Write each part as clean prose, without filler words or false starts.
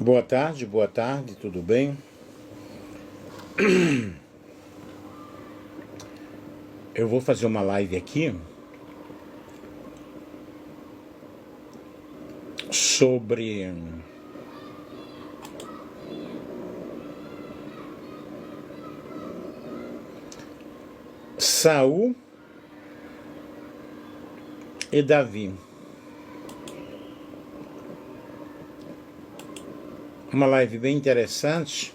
Boa tarde, tudo bem? Eu vou fazer uma live aqui sobre Saul e Davi. Uma live bem interessante,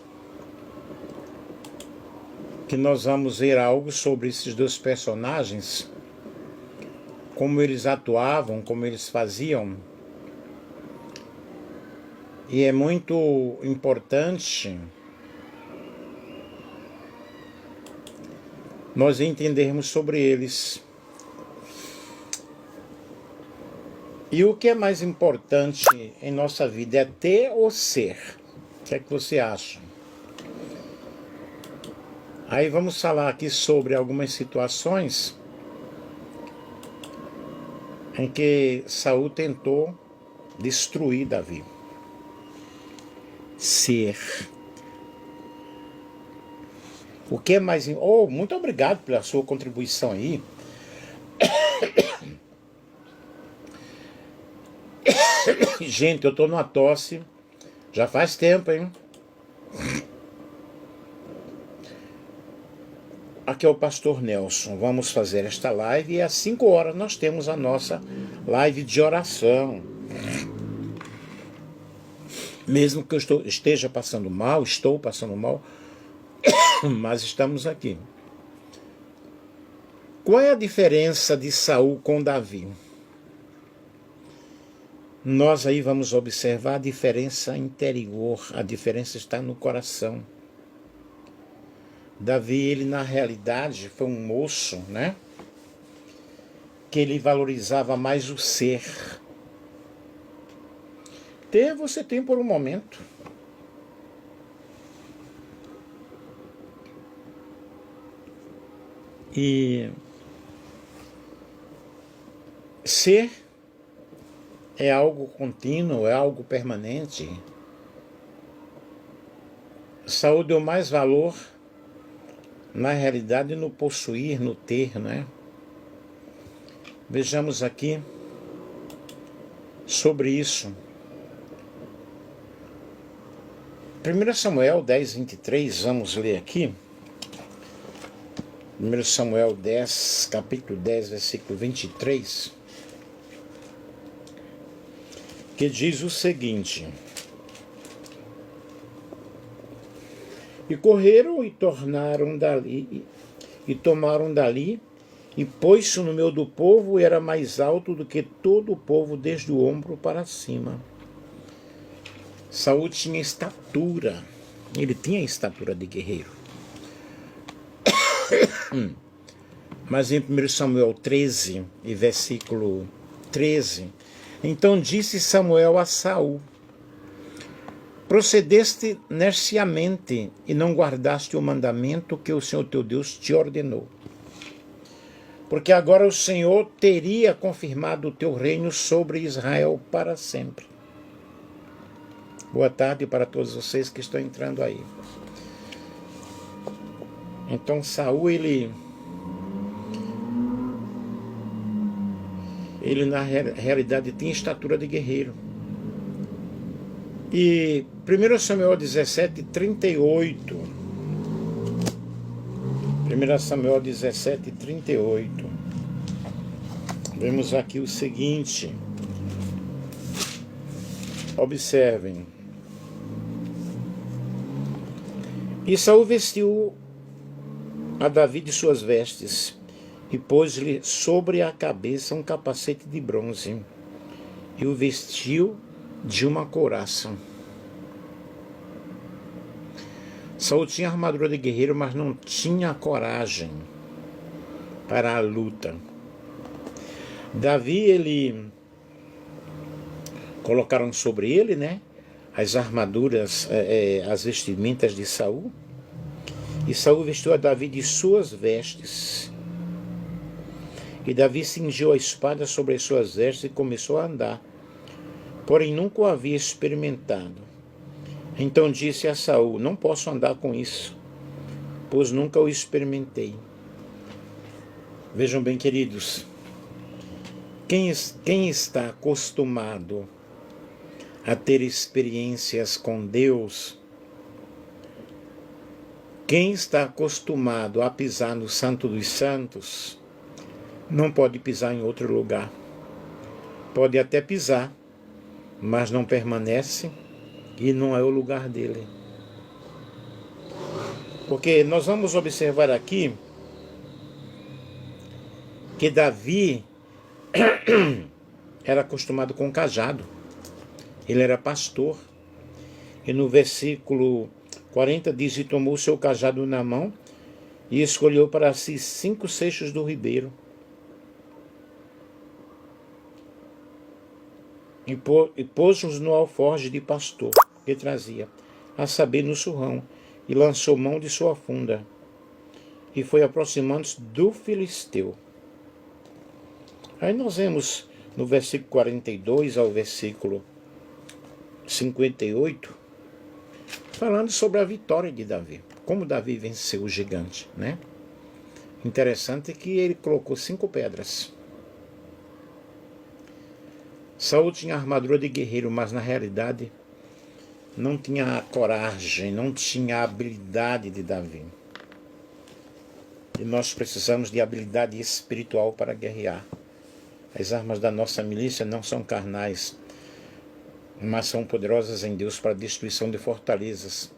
que nós vamos ver algo sobre esses dois personagens, como eles atuavam, como eles faziam. E é muito importante nós entendermos sobre eles. E o que é mais importante em nossa vida é ter ou ser? O que é que você acha? Aí vamos falar aqui sobre algumas situações em que Saul tentou destruir Davi. Ser. O que é mais... muito obrigado pela sua contribuição aí. Gente, eu tô numa tosse já faz tempo, hein? Aqui é o Pastor Nelson. Vamos fazer esta live e às 5 horas nós temos a nossa live de oração. Mesmo que eu esteja passando mal, estou passando mal, mas estamos aqui. Qual é a diferença de Saul com Davi? Nós aí vamos observar a diferença interior, a diferença está no coração. Davi, ele na realidade foi um moço, né? Que ele valorizava mais o ser. Ter você tem por um momento. E ser é algo contínuo, é algo permanente. Saul deu mais valor, na realidade, no possuir, no ter, né? Vejamos aqui sobre isso. 1 Samuel 10, 23, vamos ler aqui. 1 Samuel 10, capítulo 10, versículo 23, que diz o seguinte: E correram e tornaram dali, e tomaram dali, e pôs-se no meio do povo, e era mais alto do que todo o povo, desde o ombro para cima. Saul tinha estatura, ele tinha estatura de guerreiro. Mas em 1 Samuel 13, e versículo 13, então disse Samuel a Saul: Procedeste nerciamente e não guardaste o mandamento que o Senhor teu Deus te ordenou. Porque agora o Senhor teria confirmado o teu reino sobre Israel para sempre. Boa tarde para todos vocês que estão entrando aí. Então Saul, ele na realidade tinha estatura de guerreiro. E 1 Samuel 17, 38. 1 Samuel 17, 38. Vemos aqui o seguinte. Observem. E Saul vestiu a Davi de suas vestes, e pôs-lhe sobre a cabeça um capacete de bronze, e o vestiu de uma couraça. Saul tinha armadura de guerreiro, mas não tinha coragem para a luta. Davi, ele colocaram sobre ele, né, as armaduras, as vestimentas de Saul, e Saul vestiu a Davi de suas vestes. E Davi cingiu a espada sobre as suas vestes e começou a andar, porém nunca o havia experimentado. Então disse a Saul: não posso andar com isso, pois nunca o experimentei. Vejam bem, queridos, quem está acostumado a ter experiências com Deus, quem está acostumado a pisar no Santo dos Santos, não pode pisar em outro lugar. Pode até pisar, mas não permanece e não é o lugar dele. Porque nós vamos observar aqui que Davi era acostumado com cajado. Ele era pastor. E no versículo 40 diz: e tomou o seu cajado na mão e escolheu para si 5 seixos do ribeiro. E pôs-os no alforje de pastor que trazia, a saber, no surrão, e lançou mão de sua funda, e foi aproximando-se do filisteu. Aí nós vemos no versículo 42 ao versículo 58, falando sobre a vitória de Davi, como Davi venceu o gigante, né? Interessante que ele colocou 5 pedras. Saul tinha armadura de guerreiro, mas na realidade não tinha a coragem, não tinha a habilidade de Davi. E nós precisamos de habilidade espiritual para guerrear. As armas da nossa milícia não são carnais, mas são poderosas em Deus para a destruição de fortalezas.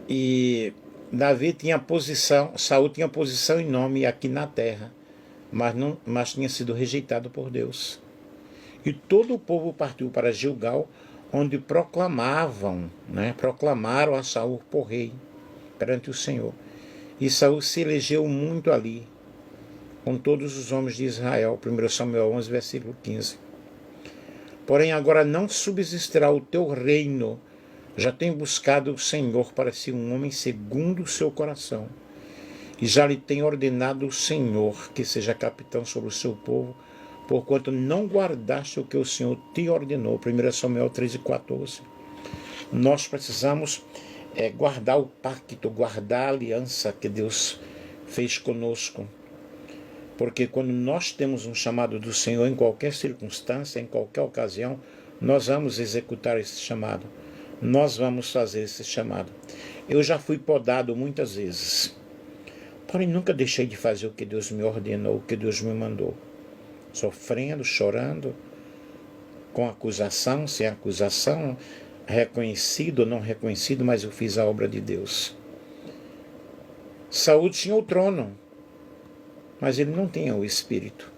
E Davi tinha posição, Saul tinha posição e nome aqui na terra, mas tinha sido rejeitado por Deus. E todo o povo partiu para Gilgal, onde proclamaram a Saul por rei perante o Senhor. E Saul se elegeu muito ali, com todos os homens de Israel. 1 Samuel 11, versículo 15. Porém agora não subsistirá o teu reino. Já tem buscado o Senhor para si um homem segundo o seu coração. E já lhe tem ordenado o Senhor que seja capitão sobre o seu povo, porquanto não guardaste o que o Senhor te ordenou. 1 Samuel 13:14. Nós precisamos guardar o pacto, guardar a aliança que Deus fez conosco. Porque quando nós temos um chamado do Senhor, em qualquer circunstância, em qualquer ocasião, nós vamos executar esse chamado. Nós vamos fazer esse chamado. Eu já fui podado muitas vezes, porém nunca deixei de fazer o que Deus me ordenou, o que Deus me mandou. Sofrendo, chorando, com acusação, sem acusação, reconhecido ou não reconhecido, mas eu fiz a obra de Deus. Saúl tinha o trono, mas ele não tinha o espírito.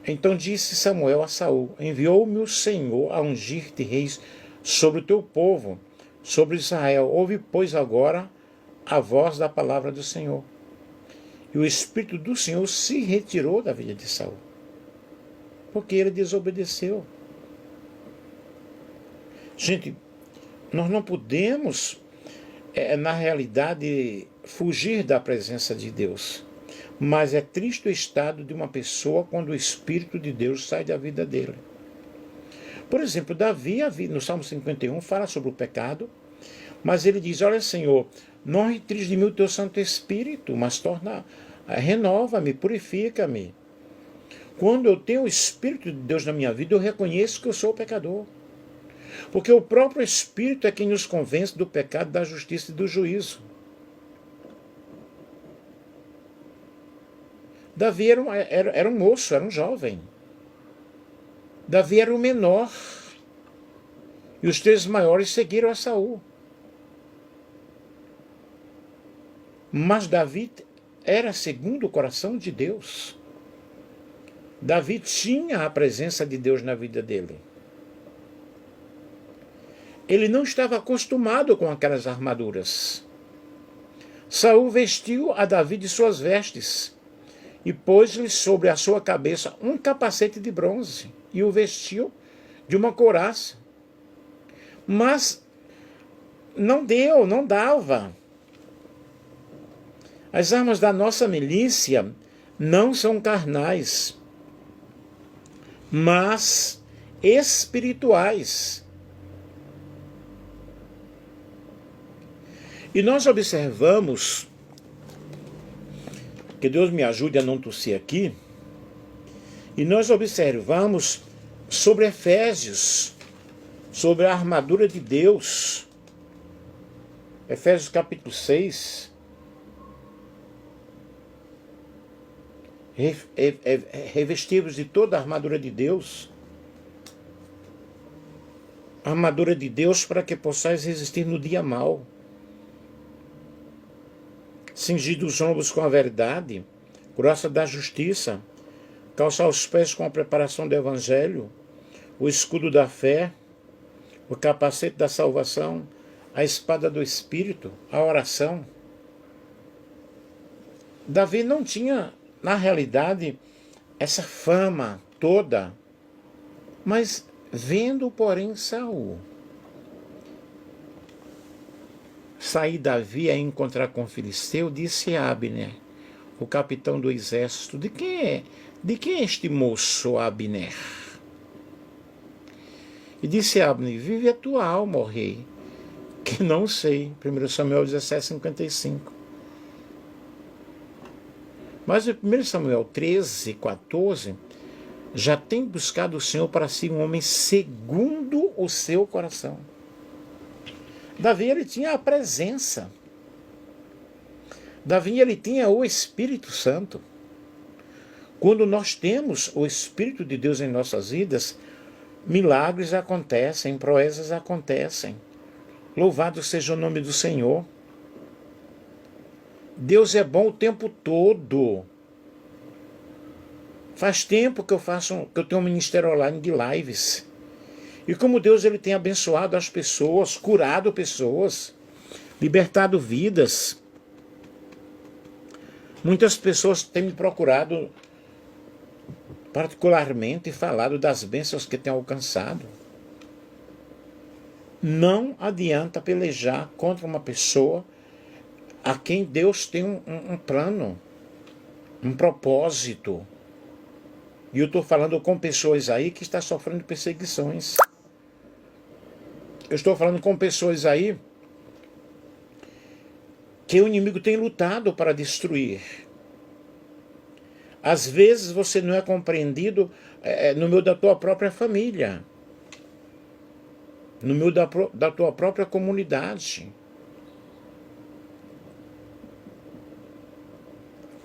Então disse Samuel a Saul: enviou-me o Senhor a ungir-te reis sobre o teu povo, sobre Israel. Ouve, pois, agora a voz da palavra do Senhor. E o Espírito do Senhor se retirou da vida de Saul, porque ele desobedeceu. Gente, nós não podemos, na realidade, fugir da presença de Deus. Mas é triste o estado de uma pessoa quando o Espírito de Deus sai da vida dele. Por exemplo, Davi, no Salmo 51, fala sobre o pecado, mas ele diz: olha, Senhor, não retires de mim o teu Santo Espírito, mas renova-me, purifica-me. Quando eu tenho o Espírito de Deus na minha vida, eu reconheço que eu sou pecador. Porque o próprio Espírito é quem nos convence do pecado, da justiça e do juízo. Davi era um moço, era um jovem. Davi era o menor. E os 3 maiores seguiram a Saul. Mas Davi era segundo o coração de Deus. Davi tinha a presença de Deus na vida dele. Ele não estava acostumado com aquelas armaduras. Saul vestiu a Davi de suas vestes e pôs-lhe sobre a sua cabeça um capacete de bronze e o vestiu de uma couraça. Mas não dava. As armas da nossa milícia não são carnais, mas espirituais. E nós observamos, que Deus me ajude a não tossir aqui, e nós observamos sobre Efésios, sobre a armadura de Deus. Efésios capítulo 6. Revestivos de toda a armadura de Deus. A armadura de Deus para que possais resistir no dia mau. Cingidos os ombros com a verdade, couraça da justiça, calçar os pés com a preparação do Evangelho, o escudo da fé, o capacete da salvação, a espada do Espírito, a oração. Davi não tinha, na realidade, essa fama toda, mas vendo, porém, Saul sair Davi a encontrar com o filisteu, disse a Abner, o capitão do exército, de quem é este moço, Abner? E disse a Abner, vive a tua alma, ó rei, que não sei. 1 Samuel 17:55. Mas em 1 Samuel 13:14, já tem buscado o Senhor para si um homem segundo o seu coração. Davi, ele tinha a presença. Davi, ele tinha o Espírito Santo. Quando nós temos o Espírito de Deus em nossas vidas, milagres acontecem, proezas acontecem. Louvado seja o nome do Senhor. Deus é bom o tempo todo. Faz tempo que eu tenho um ministério online de lives. E como Deus, ele tem abençoado as pessoas, curado pessoas, libertado vidas. Muitas pessoas têm me procurado particularmente e falado das bênçãos que têm alcançado. Não adianta pelejar contra uma pessoa a quem Deus tem um plano, um propósito. E eu estou falando com pessoas aí que estão sofrendo perseguições. Eu estou falando com pessoas aí que o inimigo tem lutado para destruir. Às vezes você não é compreendido no meio da tua própria família, no meio da tua própria comunidade.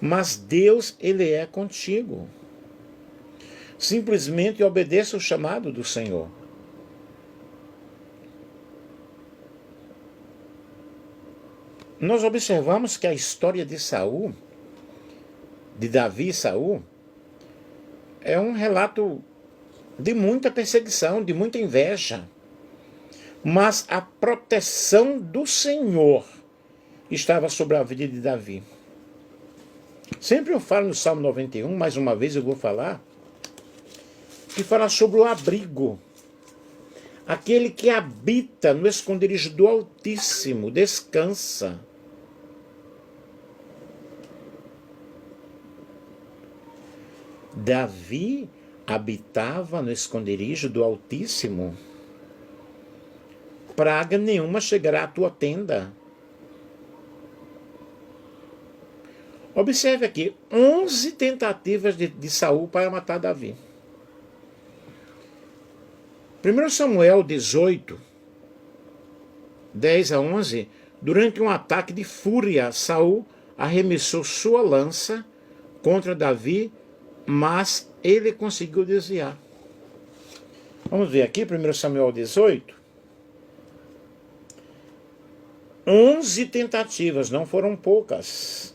Mas Deus, ele é contigo. Simplesmente obedeça o chamado do Senhor. Nós observamos que a história de Saul, de Davi e Saul, é um relato de muita perseguição, de muita inveja. Mas a proteção do Senhor estava sobre a vida de Davi. Sempre eu falo no Salmo 91, mais uma vez eu vou falar, que fala sobre o abrigo. Aquele que habita no esconderijo do Altíssimo, descansa. Davi habitava no esconderijo do Altíssimo. Praga nenhuma chegará à tua tenda. Observe aqui, 11 tentativas de Saul para matar Davi. 1 Samuel 18, 10-11, durante um ataque de fúria, Saul arremessou sua lança contra Davi, mas ele conseguiu desviar. Vamos ver aqui, 1 Samuel 18. 11 tentativas, não foram poucas.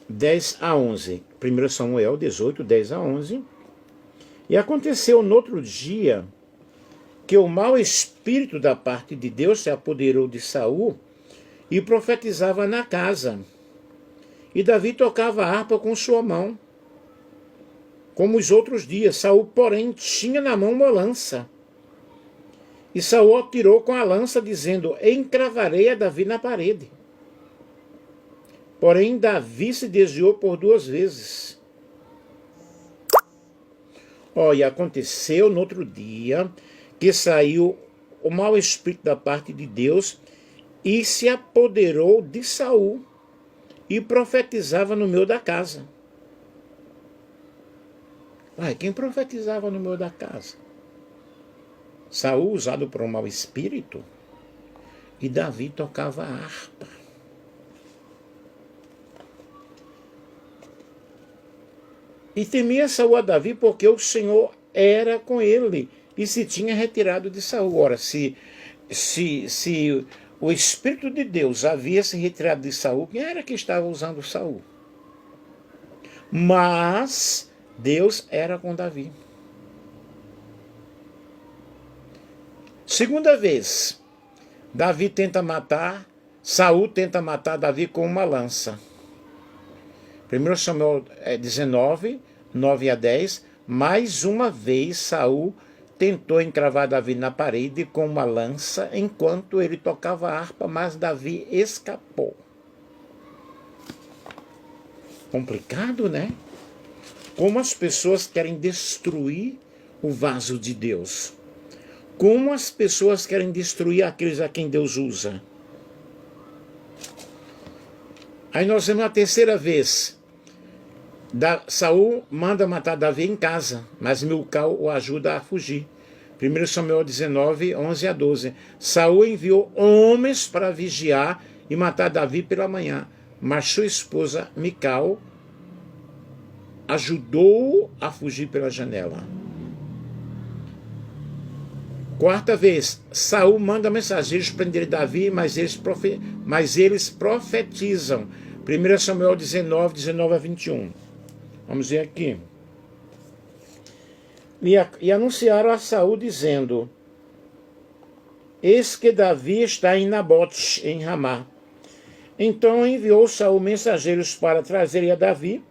(10 a 11). 1 Samuel 18, 10-11. E aconteceu no outro dia que o mau espírito da parte de Deus se apoderou de Saul e profetizava na casa. E Davi tocava a harpa com sua mão, como os outros dias. Saul, porém, tinha na mão uma lança. E Saul atirou com a lança, dizendo: encravarei a Davi na parede. Porém, Davi se desviou por 2 vezes Olha, aconteceu no outro dia que saiu o mau espírito da parte de Deus e se apoderou de Saul e profetizava no meio da casa. Ué, quem profetizava no meio da casa? Saul, usado por um mau espírito, e Davi tocava a harpa. E temia Saul a Davi porque o Senhor era com ele e se tinha retirado de Saul. Ora, se o Espírito de Deus havia se retirado de Saul, quem era que estava usando Saul? Mas Deus era com Davi. Segunda vez, Saul tenta matar Davi com uma lança. 1 Samuel 19, 9 a 10, mais uma vez Saul tentou encravar Davi na parede com uma lança enquanto ele tocava a harpa, mas Davi escapou. Complicado, né? Como as pessoas querem destruir o vaso de Deus. Como as pessoas querem destruir aqueles a quem Deus usa. Aí nós vemos a terceira vez. Saul manda matar Davi em casa, mas Milcal o ajuda a fugir. 1 Samuel 19, 11 a 12. Saul enviou homens para vigiar e matar Davi pela manhã, mas sua esposa Mical ajudou-o a fugir pela janela. Quarta vez, Saul manda mensageiros prender Davi, mas eles profetizam. 1 Samuel 19, 19 a 21. Vamos ver aqui. E anunciaram a Saul dizendo: eis que Davi está em Nabote, em Ramá. Então enviou Saul mensageiros para trazerem a Davi,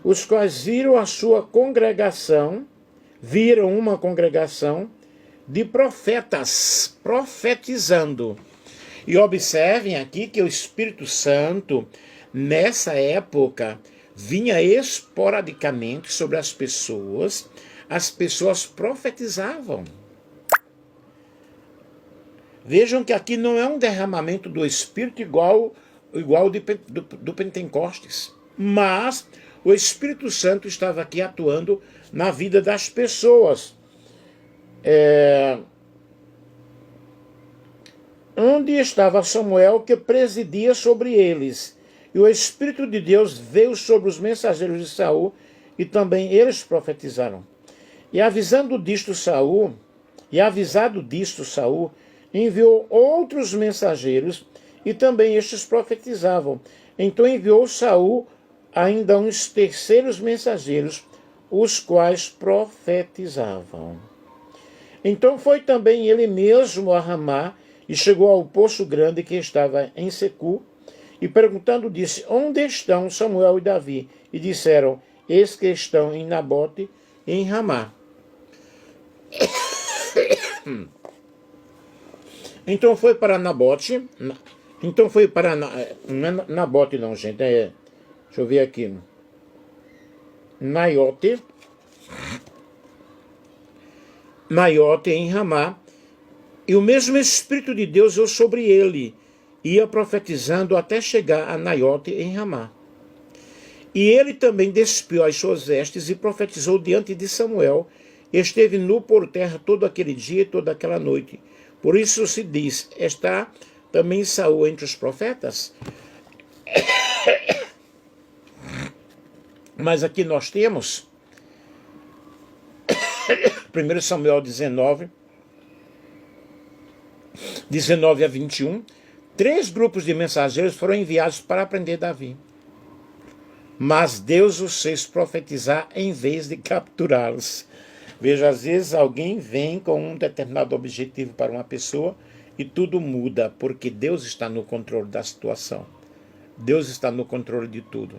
os quais viram uma congregação de profetas profetizando. E observem aqui que o Espírito Santo, nessa época, vinha esporadicamente sobre as pessoas profetizavam. Vejam que aqui não é um derramamento do Espírito igual do Pentecostes, mas o Espírito Santo estava aqui atuando na vida das pessoas. Onde estava Samuel, que presidia sobre eles, e o Espírito de Deus veio sobre os mensageiros de Saul, e também eles profetizaram. E avisado disto Saul, enviou outros mensageiros, e também estes profetizavam. Então enviou Saul ainda uns terceiros mensageiros, os quais profetizavam. Então foi também ele mesmo a Ramá, e chegou ao poço grande que estava em Secu, e perguntando disse: onde estão Samuel e Davi? E disseram: eis que estão em Nabote e em Ramá. Então foi para Nabote. Não é Nabote não, gente. Deixa eu ver aqui. Naiote em Ramá. E o mesmo Espírito de Deus veio sobre ele, ia profetizando até chegar a Naiote em Ramá. E ele também despiu as suas vestes e profetizou diante de Samuel. Esteve nu por terra todo aquele dia e toda aquela noite. Por isso se diz: está também Saul entre os profetas? Mas aqui nós temos 1 Samuel 19 a 21, 3 grupos de mensageiros foram enviados para prender Davi. Mas Deus os fez profetizar em vez de capturá-los. Veja, às vezes alguém vem com um determinado objetivo para uma pessoa e tudo muda, porque Deus está no controle da situação. Deus está no controle de tudo.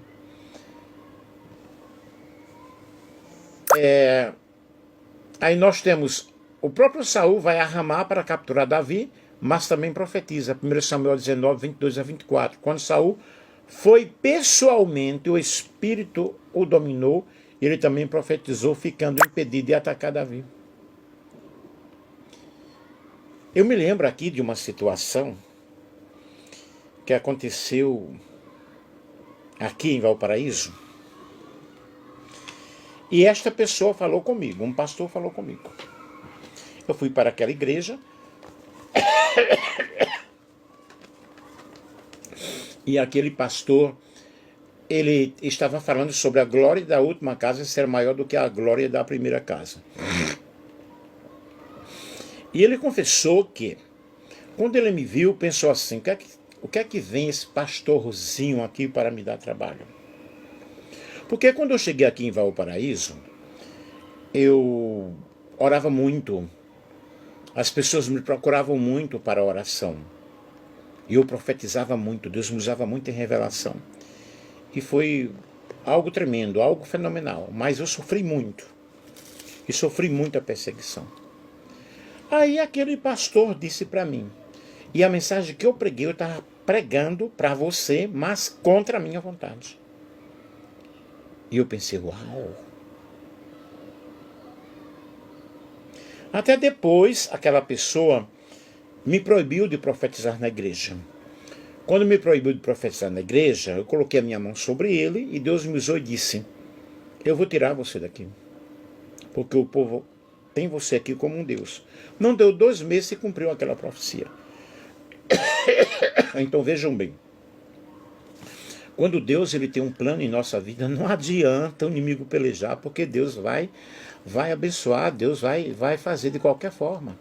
Aí nós temos o próprio Saul vai a Ramá para capturar Davi, mas também profetiza. 1 Samuel 19, 22 a 24. Quando Saul foi pessoalmente, o Espírito o dominou ele também profetizou, ficando impedido de atacar Davi. Eu me lembro aqui de uma situação que aconteceu aqui em Valparaíso, e esta pessoa falou comigo, um pastor falou comigo. Eu fui para aquela igreja, e aquele pastor, ele estava falando sobre a glória da última casa ser maior do que a glória da primeira casa. E ele confessou que, quando ele me viu, pensou assim, o que é que vem esse pastorzinho aqui para me dar trabalho? Porque quando eu cheguei aqui em Valparaíso, eu orava muito. As pessoas me procuravam muito para a oração. E eu profetizava muito, Deus me usava muito em revelação. E foi algo tremendo, algo fenomenal. Mas eu sofri muito. E sofri muita perseguição. Aí aquele pastor disse para mim, e a mensagem que eu preguei, eu estava pregando para você, mas contra a minha vontade. E eu pensei, uau. Até depois, aquela pessoa me proibiu de profetizar na igreja. Quando me proibiu de profetizar na igreja, eu coloquei a minha mão sobre ele e Deus me usou e disse, eu vou tirar você daqui, porque o povo tem você aqui como um Deus. Não deu 2 meses e cumpriu aquela profecia. Então vejam bem, quando Deus ele tem um plano em nossa vida, não adianta o inimigo pelejar, porque Deus vai abençoar, Deus vai fazer de qualquer forma.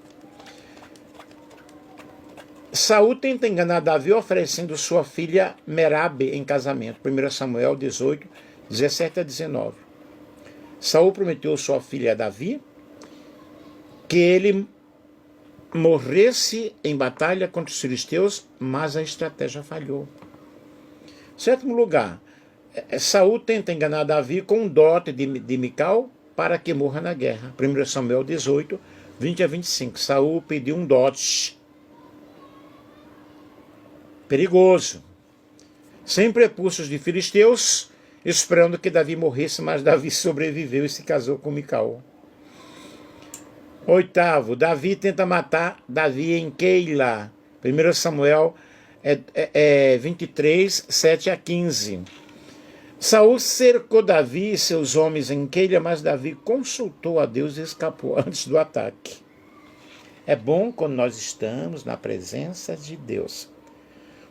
Saul tenta enganar Davi oferecendo sua filha Merabe em casamento. 1 Samuel 18, 17 a 19. Saul prometeu sua filha a Davi que ele morresse em batalha contra os filisteus, mas a estratégia falhou. Sétimo lugar, Saul tenta enganar Davi com um dote de Mical para que morra na guerra. 1 Samuel 18, 20 a 25. Saul pediu um dote. Perigoso. Sem prepúcios de filisteus, esperando que Davi morresse, mas Davi sobreviveu e se casou com Mical. Oitavo, Davi tenta matar Davi em Keila. 1 Samuel 23, 7 a 15. Saul cercou Davi e seus homens em Keila, mas Davi consultou a Deus e escapou antes do ataque. É bom quando nós estamos na presença de Deus,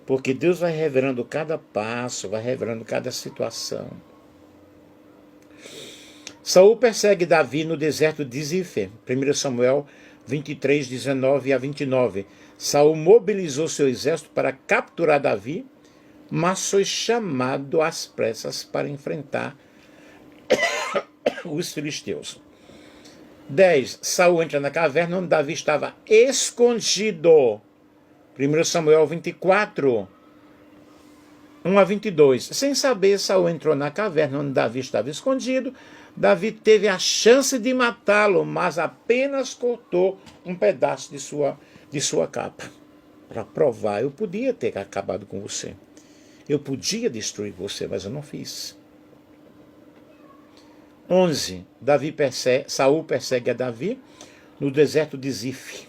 porque Deus vai revelando cada passo, vai revelando cada situação. Saul persegue Davi no deserto de Zif. 1 Samuel 23, 19 a 29. Saul mobilizou seu exército para capturar Davi, mas foi chamado às pressas para enfrentar os filisteus. 10. Saul entra na caverna onde Davi estava escondido. 1 Samuel 24, 1 a 22. Sem saber, Saul entrou na caverna onde Davi estava escondido. Davi teve a chance de matá-lo, mas apenas cortou um pedaço de sua capa. Para provar, eu podia ter acabado com você. Eu podia destruir você, mas eu não fiz. 11. Saul persegue a Davi no deserto de Zif.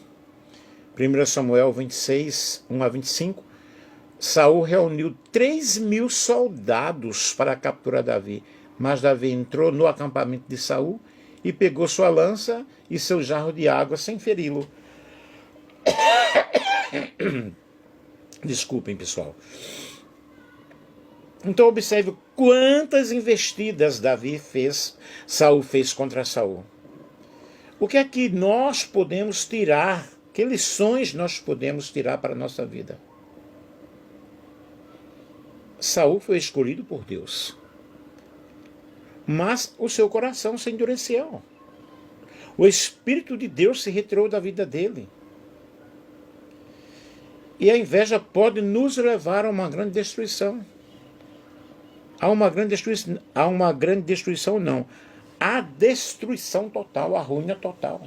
1 Samuel 26, 1 a 25. Saul reuniu 3.000 soldados para capturar Davi. Mas Davi entrou no acampamento de Saul e pegou sua lança e seu jarro de água sem feri-lo. Desculpem, pessoal. Então observe quantas investidas Saul fez contra Saul. O que é que nós podemos tirar? Que lições nós podemos tirar para a nossa vida? Saul foi escolhido por Deus, mas o seu coração se endureceu. O Espírito de Deus se retirou da vida dele. E a inveja pode nos levar a uma grande destruição. A destruição total, a ruína total.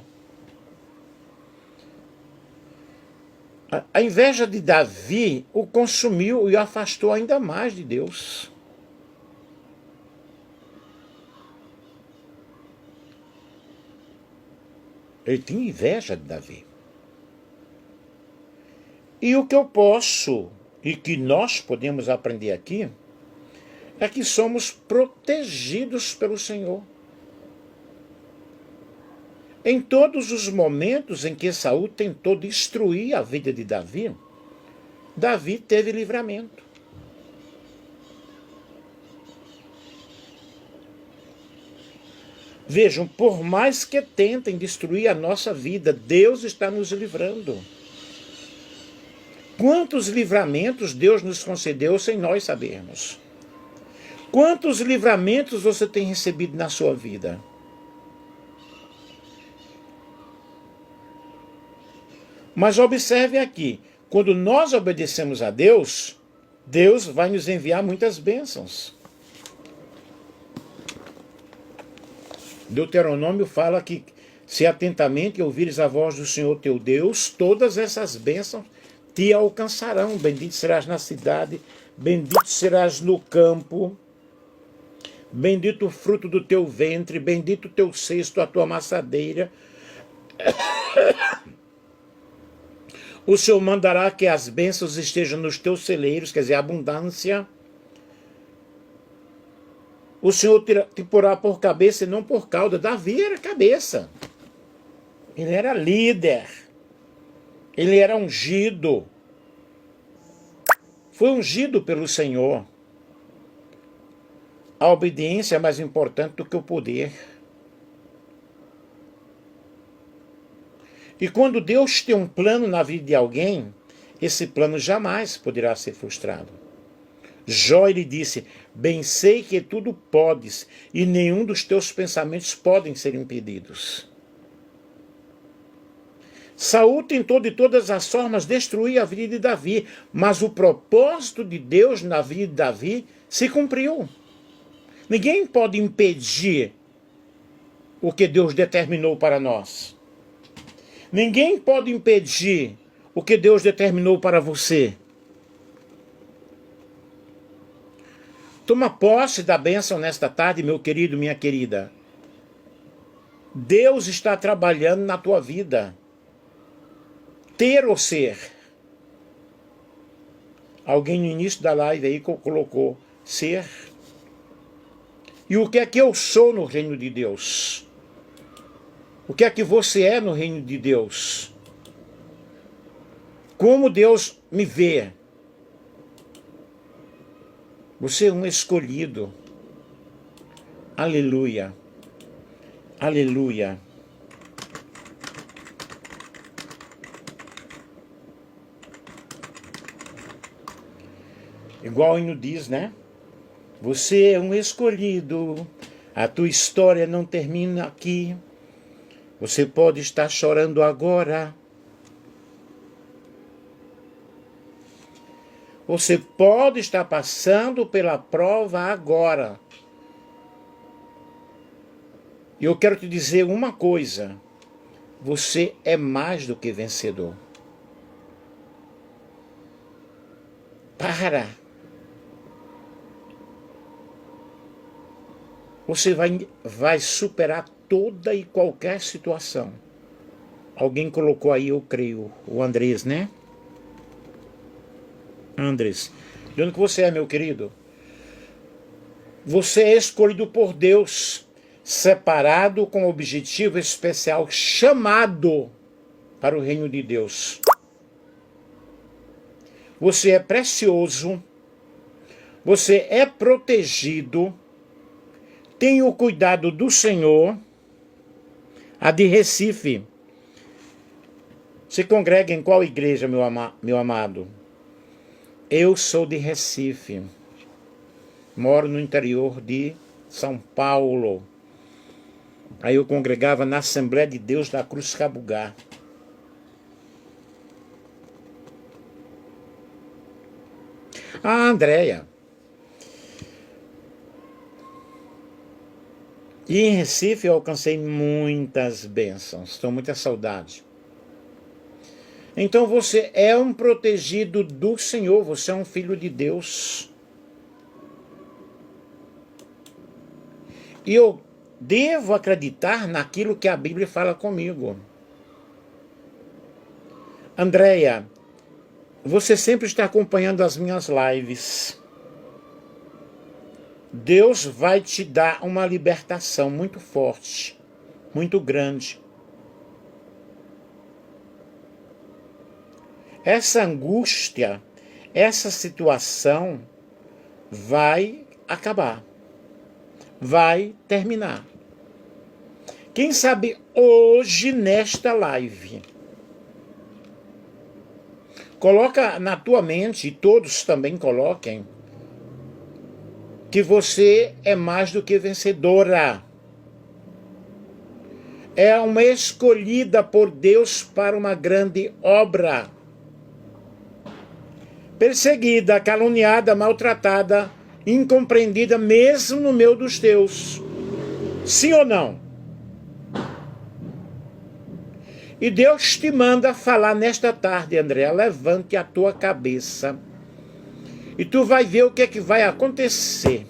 A inveja de Davi o consumiu e o afastou ainda mais de Deus. Ele tinha inveja de Davi. E o que eu posso e que nós podemos aprender aqui é que somos protegidos pelo Senhor. Em todos os momentos em que Saul tentou destruir a vida de Davi, Davi teve livramento. Vejam, por mais que tentem destruir a nossa vida, Deus está nos livrando. Quantos livramentos Deus nos concedeu sem nós sabermos? Quantos livramentos você tem recebido na sua vida? Mas observe aqui, quando nós obedecemos a Deus, Deus vai nos enviar muitas bênçãos. Deuteronômio fala que se atentamente ouvires a voz do Senhor teu Deus, todas essas bênçãos te alcançarão. Bendito serás na cidade, bendito serás no campo, bendito o fruto do teu ventre, bendito o teu cesto, a tua amassadeira. O Senhor mandará que as bênçãos estejam nos teus celeiros, quer dizer, abundância. O Senhor te porá por cabeça e não por cauda. Davi era cabeça. Ele era líder. Ele era ungido. Foi ungido pelo Senhor. A obediência é mais importante do que o poder. E quando Deus tem um plano na vida de alguém, esse plano jamais poderá ser frustrado. Jó, ele disse, bem sei que tudo podes, e nenhum dos teus pensamentos podem ser impedidos. Saul tentou de todas as formas destruir a vida de Davi, mas o propósito de Deus na vida de Davi se cumpriu. Ninguém pode impedir o que Deus determinou para nós. Ninguém pode impedir o que Deus determinou para você. Toma posse da bênção nesta tarde, meu querido, minha querida. Deus está trabalhando na tua vida. Ter ou ser? Alguém no início da live aí colocou ser. E o que é que eu sou no reino de Deus? O que é que você é no reino de Deus? Como Deus me vê? Você é um escolhido. Aleluia. Aleluia. Igual o hino diz, né? Você é um escolhido. A tua história não termina aqui. Você pode estar chorando agora. Você pode estar passando pela prova agora. E eu quero te dizer uma coisa. Você é mais do que vencedor. Para. Você vai superar toda e qualquer situação. Alguém colocou aí, eu creio, o Andrés, né? Andrés, de onde que você é, meu querido? Você é escolhido por Deus, separado com objetivo especial, chamado para o reino de Deus. Você é precioso, você é protegido, tem o cuidado do Senhor. A de Recife. Se congrega em qual igreja, meu amado? Eu sou de Recife. Moro no interior de São Paulo. Aí eu congregava na Assembleia de Deus da Cruz Cabugá. A Andréia. E em Recife eu alcancei muitas bênçãos. Estou muita saudade. Então você é um protegido do Senhor. Você é um filho de Deus. E eu devo acreditar naquilo que a Bíblia fala comigo. Andréia, você sempre está acompanhando as minhas lives. Deus vai te dar uma libertação muito forte, muito grande. Essa angústia, essa situação vai acabar, vai terminar. Quem sabe hoje nesta live, coloca na tua mente, e todos também coloquem, que você é mais do que vencedora. É uma escolhida por Deus para uma grande obra. Perseguida, caluniada, maltratada, incompreendida, mesmo no meio dos teus. Sim ou não? E Deus te manda falar nesta tarde, André, levante a tua cabeça. E tu vai ver o que é que vai acontecer.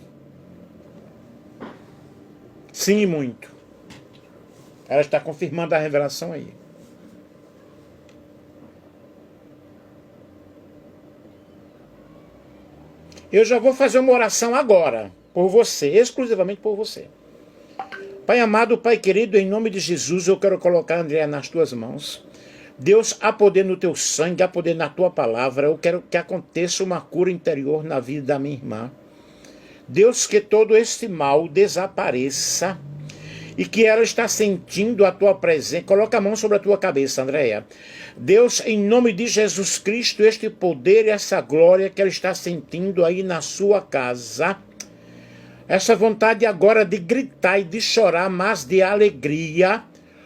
Sim, e muito. Ela está confirmando a revelação aí. Eu já vou fazer uma oração agora, por você, exclusivamente por você. Pai amado, Pai querido, em nome de Jesus, eu quero colocar a Andréa nas tuas mãos. Deus, há poder no teu sangue, há poder na tua palavra. Eu quero que aconteça uma cura interior na vida da minha irmã. Deus, que todo este mal desapareça e que ela está sentindo a tua presença. Coloca a mão sobre a tua cabeça, Andréia. Deus, em nome de Jesus Cristo, este poder e essa glória que ela está sentindo aí na sua casa, essa vontade agora de gritar e de chorar, mas de alegria.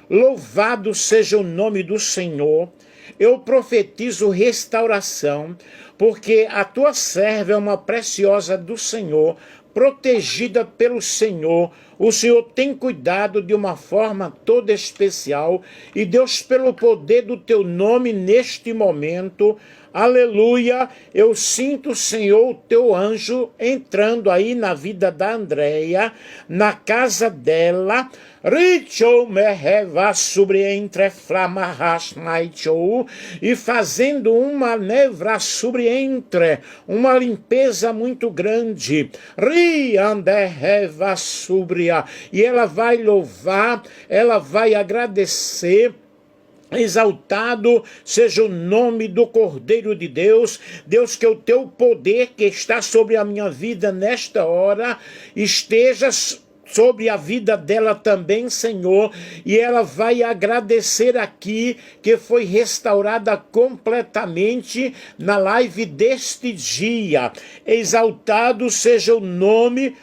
Louvado seja o nome do Senhor. Eu profetizo restauração, porque a tua serva é uma preciosa do Senhor, protegida pelo Senhor. O Senhor tem cuidado de uma forma toda especial. E Deus, pelo poder do teu nome neste momento, aleluia, eu sinto, Senhor, o teu anjo entrando aí na vida da Andréia, na casa dela. Richo meheva sobre entre flamarrasnaicho, e fazendo uma nevra sobre entre, uma limpeza muito grande. Riandeheva subria, e ela vai louvar, ela vai agradecer. Exaltado seja o nome do Cordeiro de Deus. Deus, que o teu poder que está sobre a minha vida nesta hora esteja sobre a vida dela também, Senhor, e ela vai agradecer aqui que foi restaurada completamente na live deste dia. Exaltado seja o nome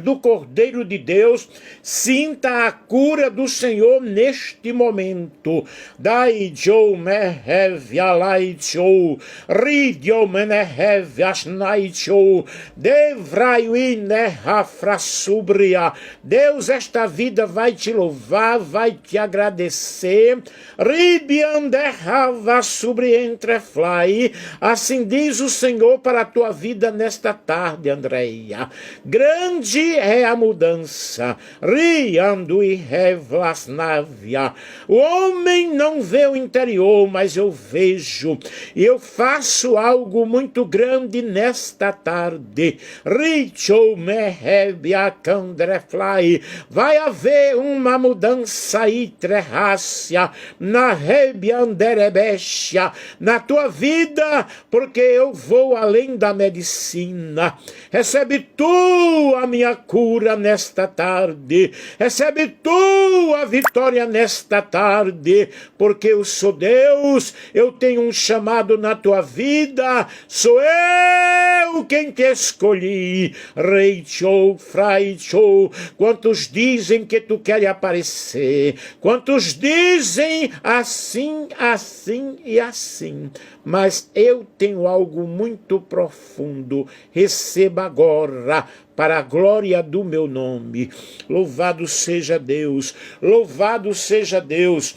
do Cordeiro de Deus. Sinta a cura do Senhor neste momento. Dai Joe mehev alai Joe, ridio menehev asnai Joe, devraiuine rafrasubria. Deus, esta vida vai te louvar, vai te agradecer. Ribianderrava sobre entreflai. Assim diz o Senhor para a tua vida nesta tarde, Andréia. Grande é a mudança. Riando e revlasnavia. O homem não vê o interior, mas eu vejo. E eu faço algo muito grande nesta tarde. Richo mehebia candreflai. Vai haver uma mudança itrerácia na rebianderebesha, na tua vida, porque eu vou além da medicina. Recebe tu a minha cura nesta tarde. Recebe tu a vitória nesta tarde, porque eu sou Deus, eu tenho um chamado na tua vida, sou eu quem te escolhi. Rei Chou, Frai Chou, quantos dizem que tu queres aparecer, quantos dizem assim, assim e assim, mas eu tenho algo muito profundo. Receba agora, para a glória do meu nome. Louvado seja Deus, louvado seja Deus.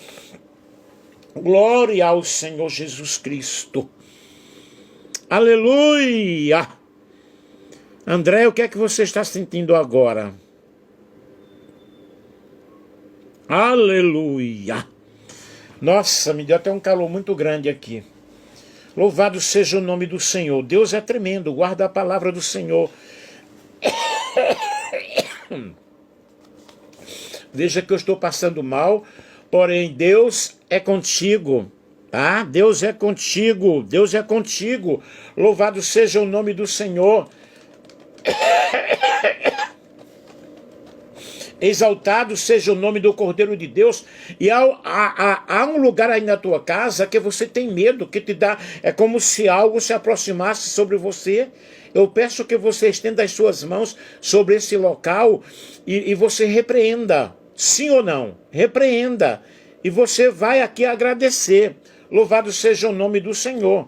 Glória ao Senhor Jesus Cristo. Aleluia! André, o que é que você está sentindo agora? Aleluia! Nossa, me deu até um calor muito grande aqui. Louvado seja o nome do Senhor. Deus é tremendo, guarda a palavra do Senhor. Veja que eu estou passando mal, porém Deus é contigo. Tá? Deus é contigo, Deus é contigo. Louvado seja o nome do Senhor. Exaltado seja o nome do Cordeiro de Deus. E há um lugar aí na tua casa que você tem medo, que te dá, é como se algo se aproximasse sobre você. Eu peço que você estenda as suas mãos sobre esse local e você repreenda, sim ou não, repreenda. E você vai aqui agradecer. Louvado seja o nome do Senhor.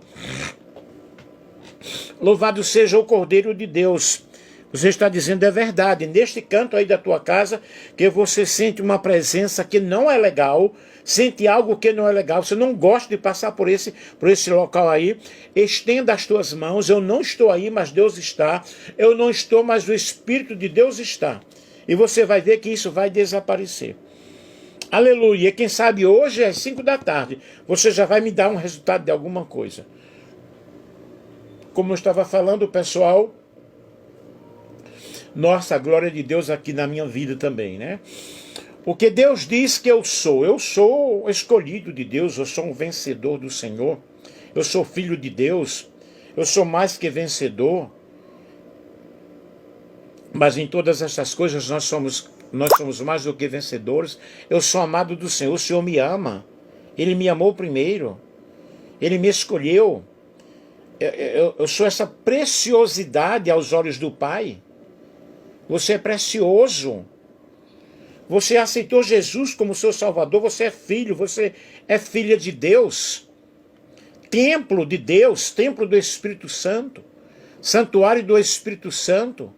Louvado seja o Cordeiro de Deus. Você está dizendo é verdade, neste canto aí da tua casa, que você sente uma presença que não é legal, sente algo que não é legal, você não gosta de passar por esse local aí, estenda as tuas mãos. Eu não estou aí, mas Deus está. Eu não estou, mas o Espírito de Deus está. E você vai ver que isso vai desaparecer. Aleluia. Quem sabe hoje às 5 da tarde, você já vai me dar um resultado de alguma coisa. Como eu estava falando, pessoal, nossa, a glória de Deus aqui na minha vida também, né? Porque Deus diz que eu sou escolhido de Deus, eu sou um vencedor do Senhor, eu sou filho de Deus, eu sou mais que vencedor. Mas em todas essas coisas nós somos mais do que vencedores. Eu sou amado do Senhor, o Senhor me ama, Ele me amou primeiro, Ele me escolheu. Eu sou essa preciosidade aos olhos do Pai. Você é precioso. Você aceitou Jesus como seu Salvador. Você é filho, você é filha de Deus. Templo de Deus, templo do Espírito Santo. Santuário do Espírito Santo.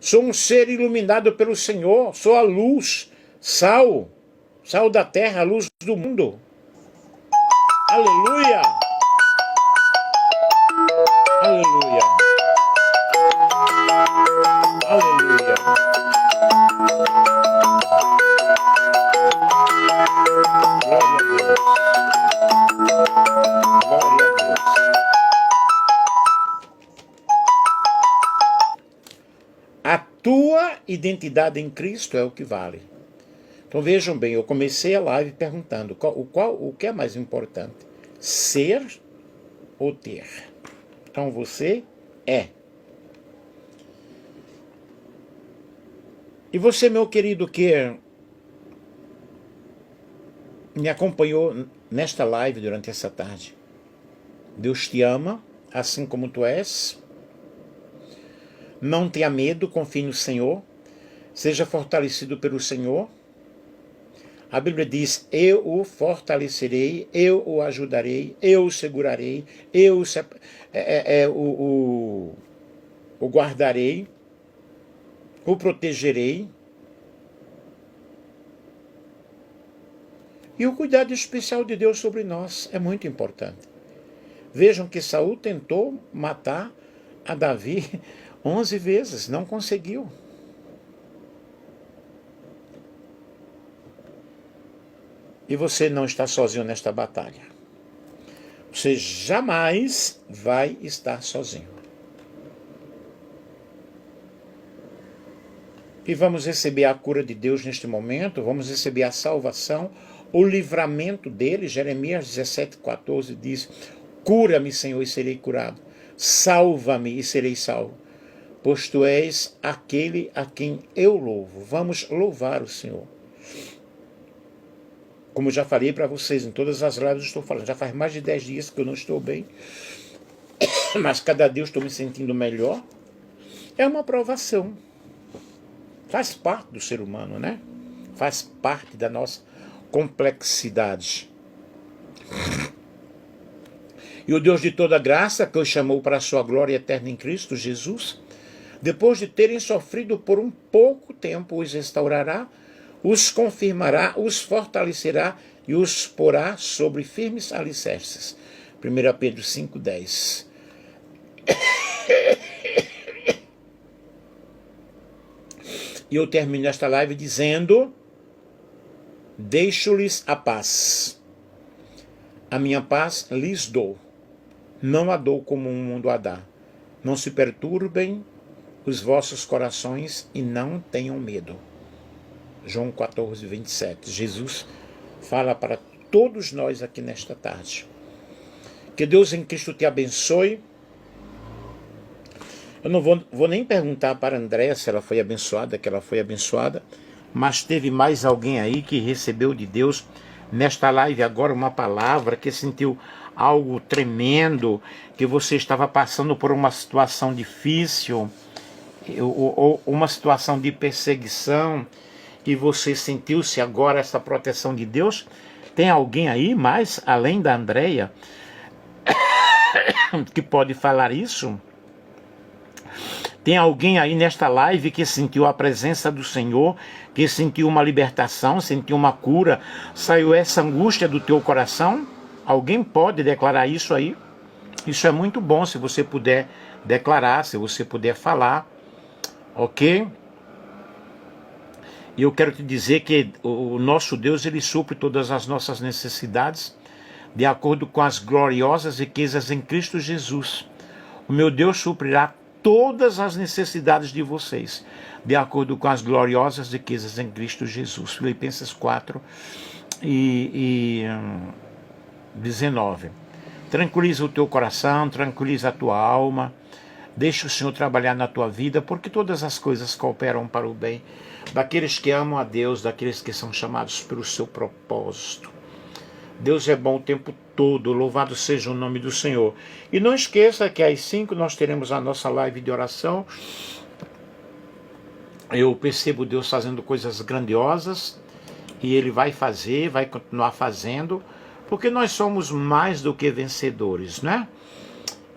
Sou um ser iluminado pelo Senhor. Sou a luz, sal da terra, a luz do mundo. Aleluia! Aleluia! Aleluia! Glória a Deus! Glória a Deus! A tua identidade em Cristo é o que vale. Então vejam bem, eu comecei a live perguntando o que é mais importante, ser ou ter? Então você é. E você, meu querido, que me acompanhou nesta live durante essa tarde, Deus te ama, assim como tu és. Não tenha medo, confie no Senhor. Seja fortalecido pelo Senhor. A Bíblia diz, eu o fortalecerei, eu o ajudarei, eu o segurarei, eu o guardarei, o protegerei. E o cuidado especial de Deus sobre nós é muito importante. Vejam que Saul tentou matar a Davi 11 vezes, não conseguiu. E você não está sozinho nesta batalha. Você jamais vai estar sozinho. E vamos receber a cura de Deus neste momento, vamos receber a salvação, o livramento dele. Jeremias 17,14 diz, cura-me, Senhor, e serei curado. Salva-me e serei salvo. Pois tu és aquele a quem eu louvo. Vamos louvar o Senhor. Como já falei para vocês, em todas as lives eu estou falando, já faz mais de 10 dias que eu não estou bem, mas cada dia eu estou me sentindo melhor. É uma provação. Faz parte do ser humano, né? Faz parte da nossa complexidade. E o Deus de toda graça, que os chamou para a sua glória eterna em Cristo Jesus, depois de terem sofrido por um pouco tempo, os restaurará, os confirmará, os fortalecerá e os porá sobre firmes alicerces. 1 Pedro 5,10. E eu termino esta live dizendo, deixo-lhes a paz. A minha paz lhes dou, não a dou como o mundo a dá. Não se perturbem os vossos corações e não tenham medo. João 14, 27. Jesus fala para todos nós aqui nesta tarde. Que Deus em Cristo te abençoe. Eu não vou nem perguntar para a Andréa se ela foi abençoada, que ela foi abençoada, mas teve mais alguém aí que recebeu de Deus nesta live agora uma palavra, que sentiu algo tremendo, que você estava passando por uma situação difícil, ou uma situação de perseguição, e você sentiu-se agora essa proteção de Deus. Tem alguém aí mais, além da Andréa, que pode falar isso? Tem alguém aí nesta live que sentiu a presença do Senhor, que sentiu uma libertação, sentiu uma cura, saiu essa angústia do teu coração? Alguém pode declarar isso aí? Isso é muito bom, se você puder declarar, se você puder falar, ok? E eu quero te dizer que o nosso Deus, Ele supre todas as nossas necessidades, de acordo com as gloriosas riquezas em Cristo Jesus. O meu Deus suprirá todas as necessidades de vocês, de acordo com as gloriosas riquezas em Cristo Jesus. Filipenses 4 e 19. Tranquiliza o teu coração, tranquiliza a tua alma, deixa o Senhor trabalhar na tua vida, porque todas as coisas cooperam para o bem daqueles que amam a Deus, daqueles que são chamados pelo seu propósito. Deus é bom o tempo todo, louvado seja o nome do Senhor. E não esqueça que às 5 nós teremos a nossa live de oração. Eu percebo Deus fazendo coisas grandiosas, e Ele vai fazer, vai continuar fazendo, porque nós somos mais do que vencedores, né?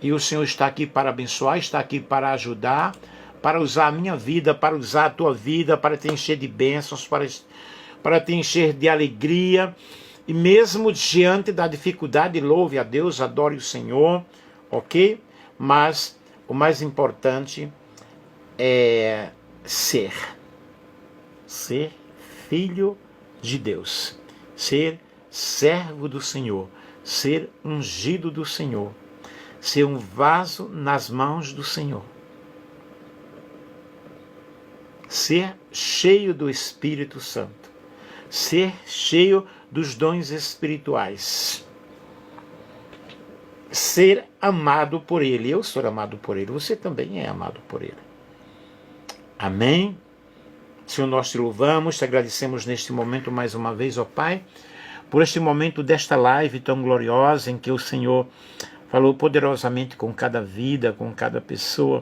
E o Senhor está aqui para abençoar, está aqui para ajudar, para usar a minha vida, para usar a tua vida, para te encher de bênçãos, para te encher de alegria. E mesmo diante da dificuldade, louve a Deus, adore o Senhor, ok? Mas o mais importante é ser filho de Deus, ser servo do Senhor, ser ungido do Senhor, ser um vaso nas mãos do Senhor, ser cheio do Espírito Santo, ser cheio dos dons espirituais, ser amado por Ele. Eu sou amado por Ele, você também é amado por Ele. Amém? Senhor, nós te louvamos, te agradecemos neste momento mais uma vez, ó Pai, por este momento desta live tão gloriosa, em que o Senhor falou poderosamente com cada vida, com cada pessoa.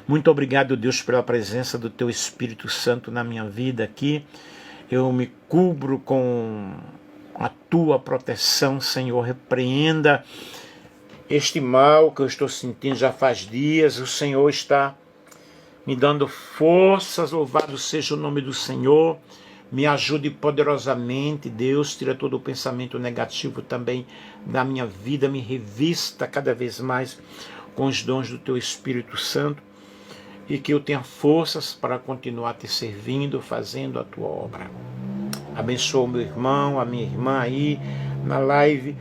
Muito obrigado, Deus, pela presença do Teu Espírito Santo na minha vida aqui. Eu me cubro com a Tua proteção, Senhor. Repreenda este mal que eu estou sentindo já faz dias. O Senhor está me dando forças. Louvado seja o nome do Senhor. Me ajude poderosamente, Deus. Tira todo o pensamento negativo também da minha vida. Me revista cada vez mais com os dons do Teu Espírito Santo, e que eu tenha forças para continuar te servindo, fazendo a Tua obra. Abençoa o meu irmão, a minha irmã aí na live.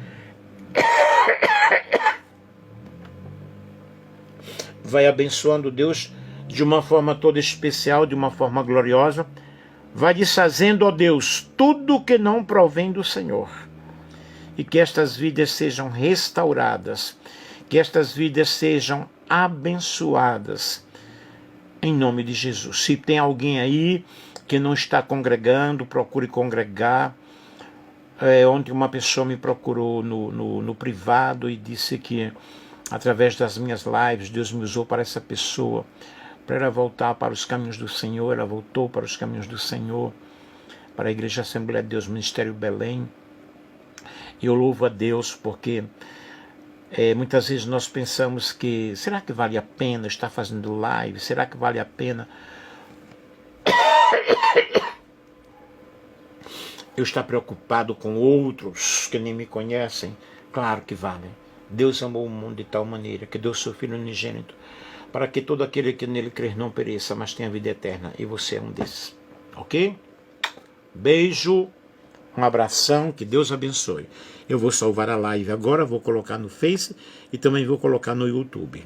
Vai abençoando, Deus, de uma forma toda especial, de uma forma gloriosa. Vai desfazendo, ó Deus, tudo que não provém do Senhor. E que estas vidas sejam restauradas, que estas vidas sejam abençoadas, em nome de Jesus. Se tem alguém aí que não está congregando, procure congregar. Ontem uma pessoa me procurou no privado e disse que, através das minhas lives, Deus me usou para essa pessoa, para ela voltar para os caminhos do Senhor. Ela voltou para os caminhos do Senhor, para a Igreja Assembleia de Deus, Ministério Belém. E eu louvo a Deus porque muitas vezes nós pensamos que, será que vale a pena estar fazendo live? Será que vale a pena eu estar preocupado com outros que nem me conhecem? Claro que vale. Deus amou o mundo de tal maneira que deu seu Filho unigênito, para que todo aquele que nele crer não pereça, mas tenha vida eterna. E você é um desses. Ok? Beijo. Um abração, que Deus abençoe. Eu vou salvar a live agora, vou colocar no Face e também vou colocar no YouTube.